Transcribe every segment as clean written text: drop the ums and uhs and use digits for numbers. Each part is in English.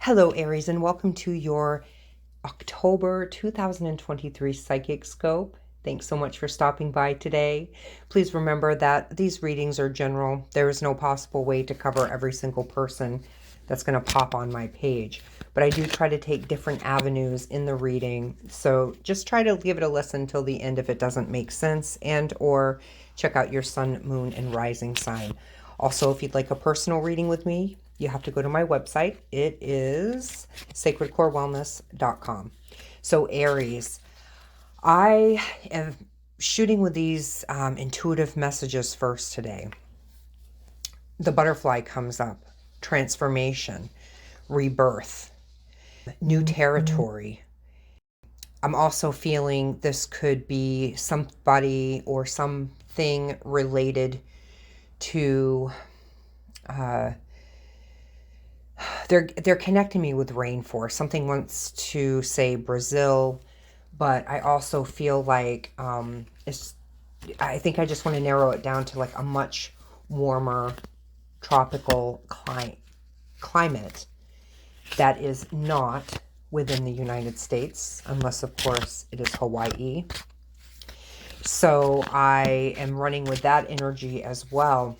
Hello, Aries, and welcome to your October 2023 Psychic Scope. Thanks so much for stopping by today. Please remember that these readings are general. There is no possible way to cover every single person that's going to pop on my page. But I do try to take different avenues in the reading. So just try to give it a listen till the end if it doesn't make sense, and or check out your sun, moon, and rising sign. Also, if you'd like a personal reading with me, you have to go to my website. It is sacredcorewellness.com. So Aries, I am shooting with these intuitive messages first today. The butterfly comes up, transformation, rebirth, new territory. I'm also feeling this could be somebody or something related to they're connecting me with rainforest. Something wants to say Brazil, but I also feel like I think I just want to narrow it down to like a much warmer tropical climate that is not within the United States, unless of course it is Hawaii. So I am running with that energy as well.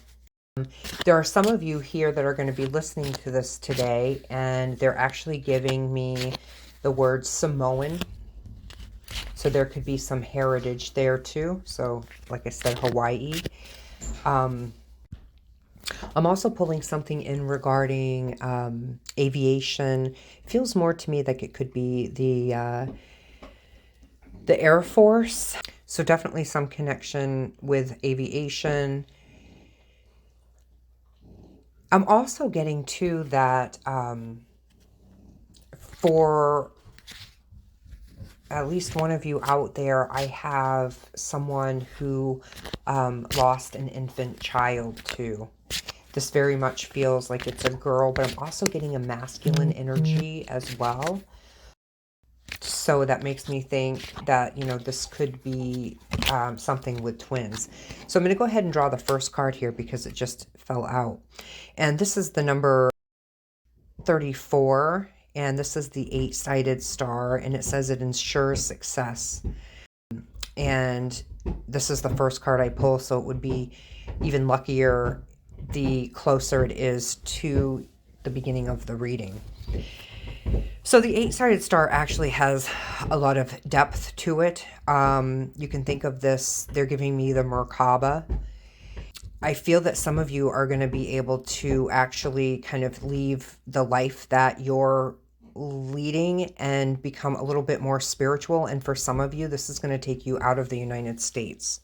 There are some of you here that are going to be listening to this today, and they're actually giving me the word Samoan. So there could be some heritage there too. So like I said, Hawaii. I'm also pulling something in regarding aviation. It feels more to me like it could be the Air Force. So definitely some connection with aviation. I'm also getting to that for at least one of you out there, I have someone who lost an infant child too. This very much feels like it's a girl, but I'm also getting a masculine energy as well. So that makes me think that, you know, this could be something with twins. So I'm going to go ahead and draw the first card here because it just fell out. And this is the number 34. And this is the 8-sided star. And it says it ensures success. And this is the first card I pull. So it would be even luckier the closer it is to the beginning of the reading. So the 8-sided star actually has a lot of depth to it. You can think of this, they're giving me the Merkaba. I feel that some of you are going to be able to actually kind of leave the life that you're leading and become a little bit more spiritual. And for some of you, this is going to take you out of the United States.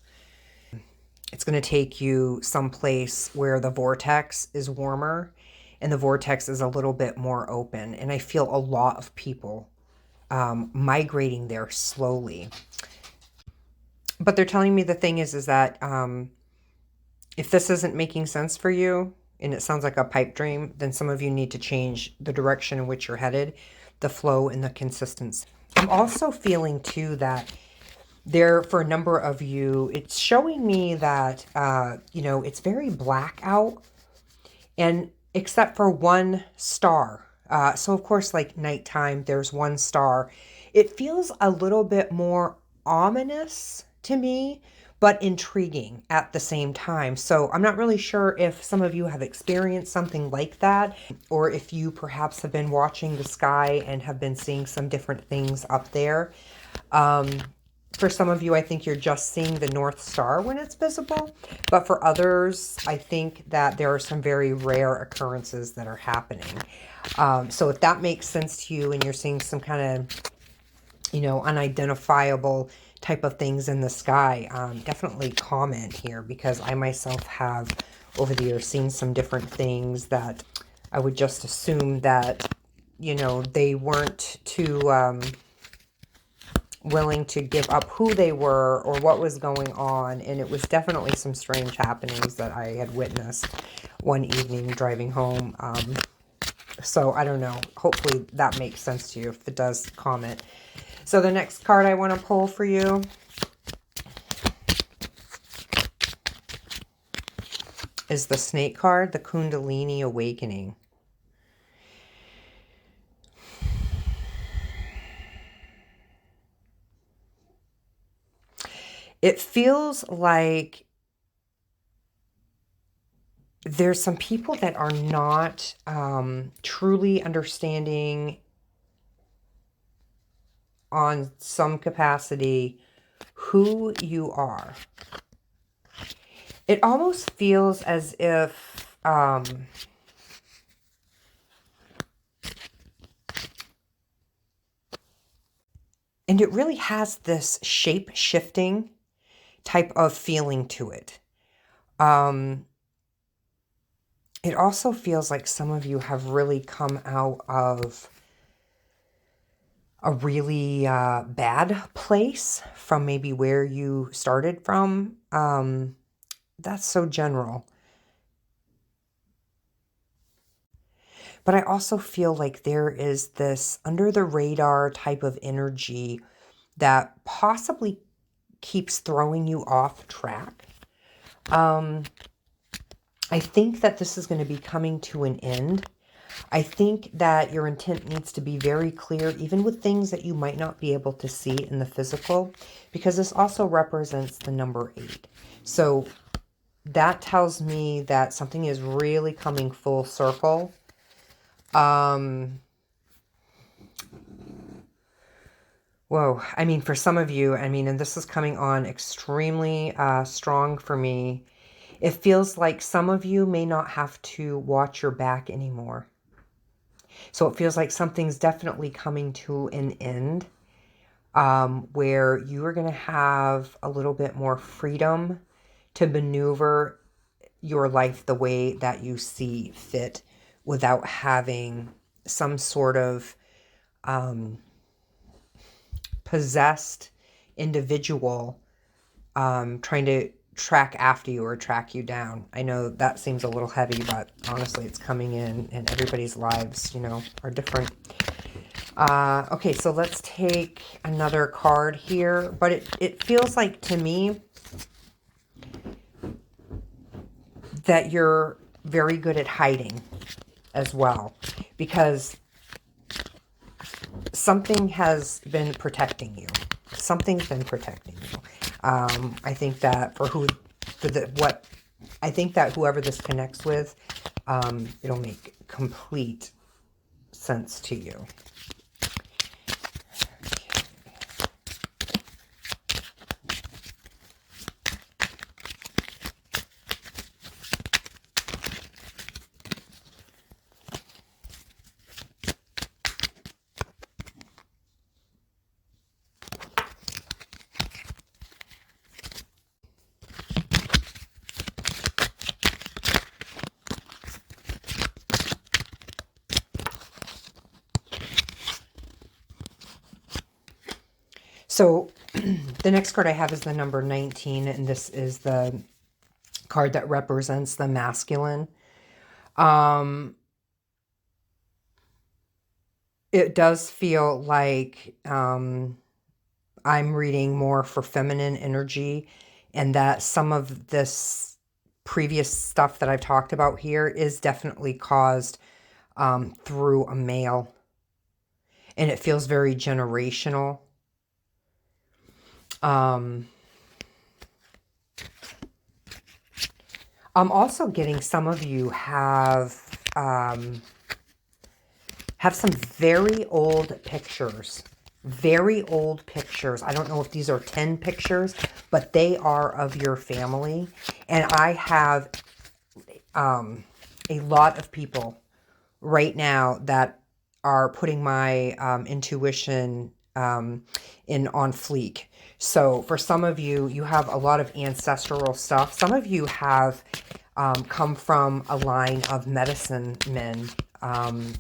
It's going to take you someplace where the vortex is warmer and the vortex is a little bit more open. And I feel a lot of people migrating there slowly. But they're telling me the thing is that if this isn't making sense for you, and it sounds like a pipe dream, then some of you need to change the direction in which you're headed, the flow and the consistency. I'm also feeling too that there, for a number of you, it's showing me that, you know, it's very black out, and except for one star. So of course, like nighttime, there's one star. It feels a little bit more ominous to me, but intriguing at the same time. So I'm not really sure if some of you have experienced something like that, or if you perhaps have been watching the sky and have been seeing some different things up there. For some of you, I think you're just seeing the North Star when it's visible. But for others, I think that there are some very rare occurrences that are happening. So if that makes sense to you and you're seeing some kind of, you know, unidentifiable type of things in the sky, definitely comment here, because I myself have over the years seen some different things that I would just assume that, you know, they weren't too willing to give up who they were or what was going on. And it was definitely some strange happenings that I had witnessed one evening driving home. So I don't know. Hopefully that makes sense to you. If it does, comment. So the next card I want to pull for you is the Snake card, the Kundalini Awakening. It feels like there's some people that are not truly understanding on some capacity who you are. It almost feels as if and it really has this shape-shifting type of feeling to it. It also feels like some of you have really come out of a really bad place from maybe where you started from. That's so general. But I also feel like there is this under the radar type of energy that possibly keeps throwing you off track. I think that this is going to be coming to an end. I think that your intent needs to be very clear, even with things that you might not be able to see in the physical, because this also represents the number 8. So that tells me that something is really coming full circle. Whoa. I mean, for some of you, I mean, and this is coming on extremely strong for me. It feels like some of you may not have to watch your back anymore. So it feels like something's definitely coming to an end where you are going to have a little bit more freedom to maneuver your life the way that you see fit without having some sort of possessed individual trying to track after you or track you down. I know that seems a little heavy, but honestly, it's coming in and everybody's lives, you know, are different. Okay, so let's take another card here, but it feels like to me that you're very good at hiding as well, because something has been protecting you. Something's been protecting you. I think that I think that whoever this connects with, it'll make complete sense to you. So the next card I have is the number 19, and this is the card that represents the masculine. It does feel like I'm reading more for feminine energy, and that some of this previous stuff that I've talked about here is definitely caused through a male. And it feels very generational. I'm also getting some of you have some very old pictures. Very old pictures. I don't know if these are 10 pictures, but they are of your family. And I have a lot of people right now that are putting my intuition in on fleek. So for some of you, you have a lot of ancestral stuff. Some of you have come from a line of medicine men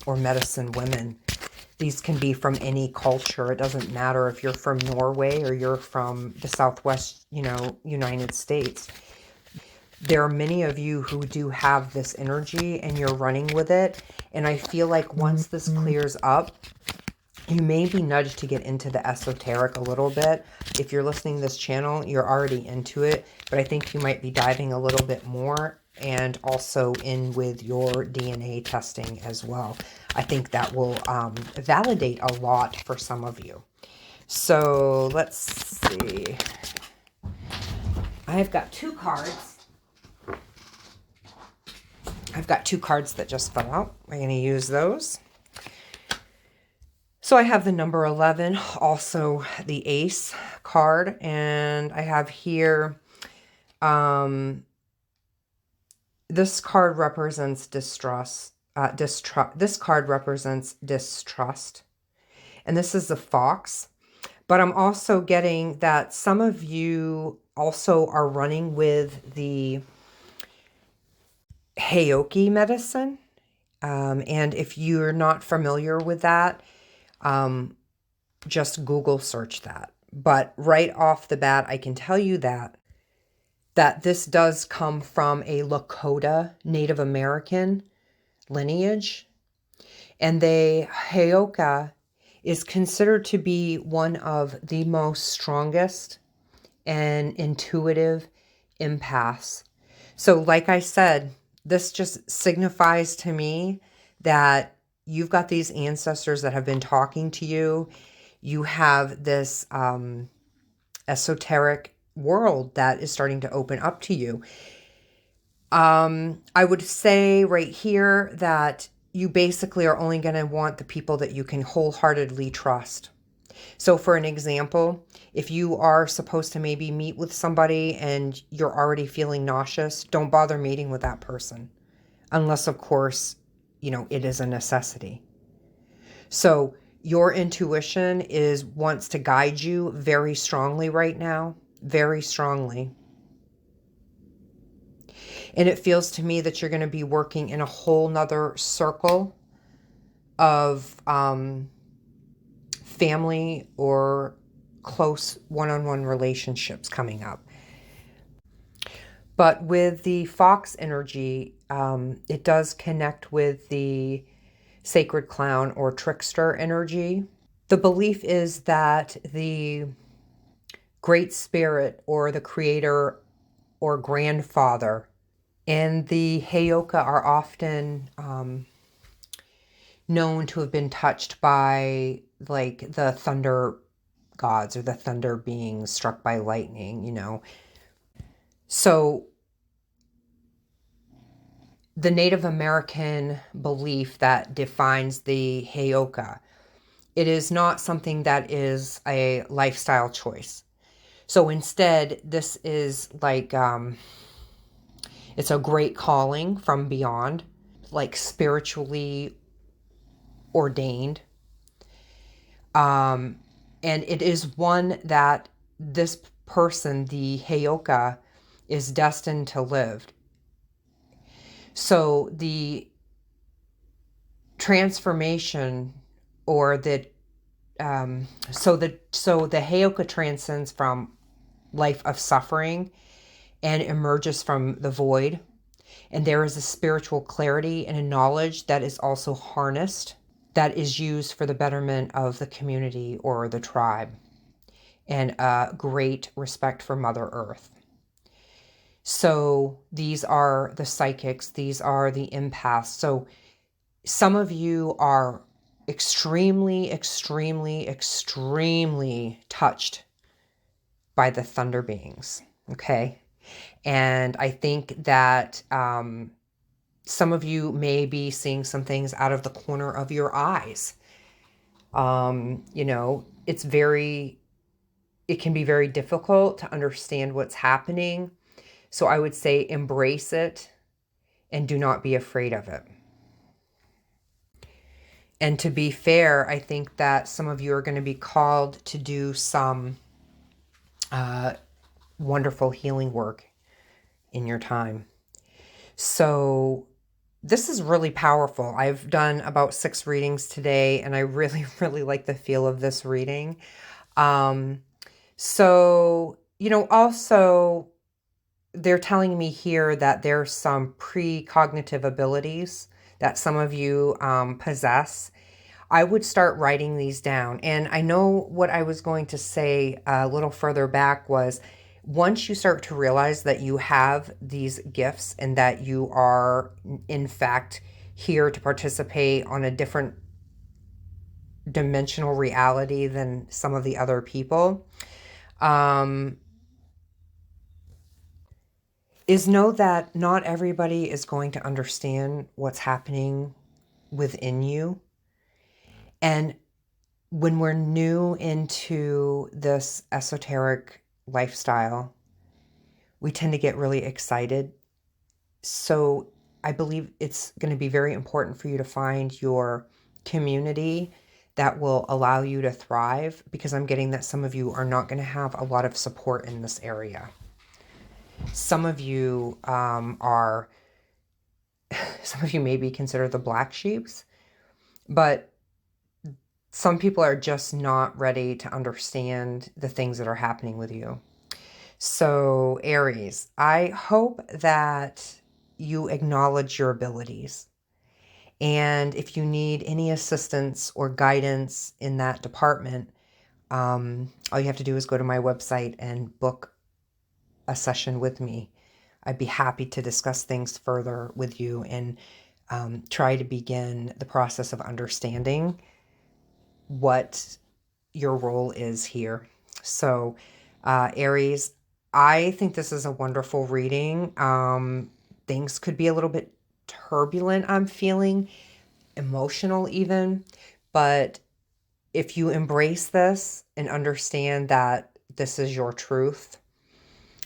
or medicine women. These can be from any culture. It doesn't matter if you're from Norway or you're from the Southwest, United States. There are many of you who do have this energy and you're running with it. And I feel like once this clears up, you may be nudged to get into the esoteric a little bit. If you're listening to this channel, you're already into it, but I think you might be diving a little bit more and also in with your DNA testing as well. I think that will validate a lot for some of you. So let's see. I've got two cards. I've got two cards that just fell out. I'm going to use those. So I have the number 11, also the Ace card, and I have here, this card represents distrust. This card represents distrust, and this is the Fox. But I'm also getting that some of you also are running with the Heyoki medicine. And if you're not familiar with that, just Google search that. But right off the bat, I can tell you that this does come from a Lakota Native American lineage. And the Heyoka is considered to be one of the most strongest and intuitive empaths. So like I said, this just signifies to me that you've got these ancestors that have been talking to you. You have this esoteric world that is starting to open up to you. I would say right here that you basically are only going to want the people that you can wholeheartedly trust. So for an example, if you are supposed to maybe meet with somebody and you're already feeling nauseous, don't bother meeting with that person. Unless, of course, it is a necessity. So your intuition wants to guide you very strongly right now, very strongly. And it feels to me that you're going to be working in a whole nother circle of family or close one-on-one relationships coming up. But with the Fox energy, it does connect with the sacred clown or trickster energy. The belief is that the Great Spirit or the creator or grandfather and the Heyoka are often known to have been touched by like the thunder gods or the thunder beings struck by lightning, So the Native American belief that defines the Heyoka, it is not something that is a lifestyle choice. So instead, this is like, it's a great calling from beyond, like spiritually ordained. And it is one that this person, the Heyoka, is destined to live. So the transformation or the Heyoka transcends from life of suffering and emerges from the void. And there is a spiritual clarity and a knowledge that is also harnessed, that is used for the betterment of the community or the tribe, and a great respect for Mother Earth. So these are the psychics, these are the empaths. So some of you are extremely, extremely, extremely touched by the thunder beings, okay? And I think that some of you may be seeing some things out of the corner of your eyes. It can be very difficult to understand what's happening. So I would say embrace it and do not be afraid of it. And to be fair, I think that some of you are going to be called to do some wonderful healing work in your time. So this is really powerful. I've done about 6 readings today, and I really, really like the feel of this reading. Also, they're telling me here that there's some precognitive abilities that some of you possess. I would start writing these down. And I know what I was going to say a little further back was, once you start to realize that you have these gifts and that you are, in fact, here to participate on a different dimensional reality than some of the other people, is know that not everybody is going to understand what's happening within you. And when we're new into this esoteric lifestyle, we tend to get really excited. So I believe it's going to be very important for you to find your community that will allow you to thrive, because I'm getting that some of you are not going to have a lot of support in this area. Some of you some of you may be considered the black sheeps, but some people are just not ready to understand the things that are happening with you. So, Aries, I hope that you acknowledge your abilities. And if you need any assistance or guidance in that department, all you have to do is go to my website and book a session with me. I'd be happy to discuss things further with you and try to begin the process of understanding what your role is here. So, Aries, I think this is a wonderful reading. Things could be a little bit turbulent, I'm feeling, emotional even, but if you embrace this and understand that this is your truth,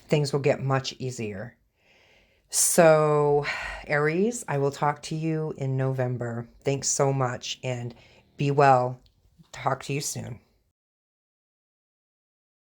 things will get much easier. So, Aries, I will talk to you in November. Thanks so much and be well. Talk to you soon.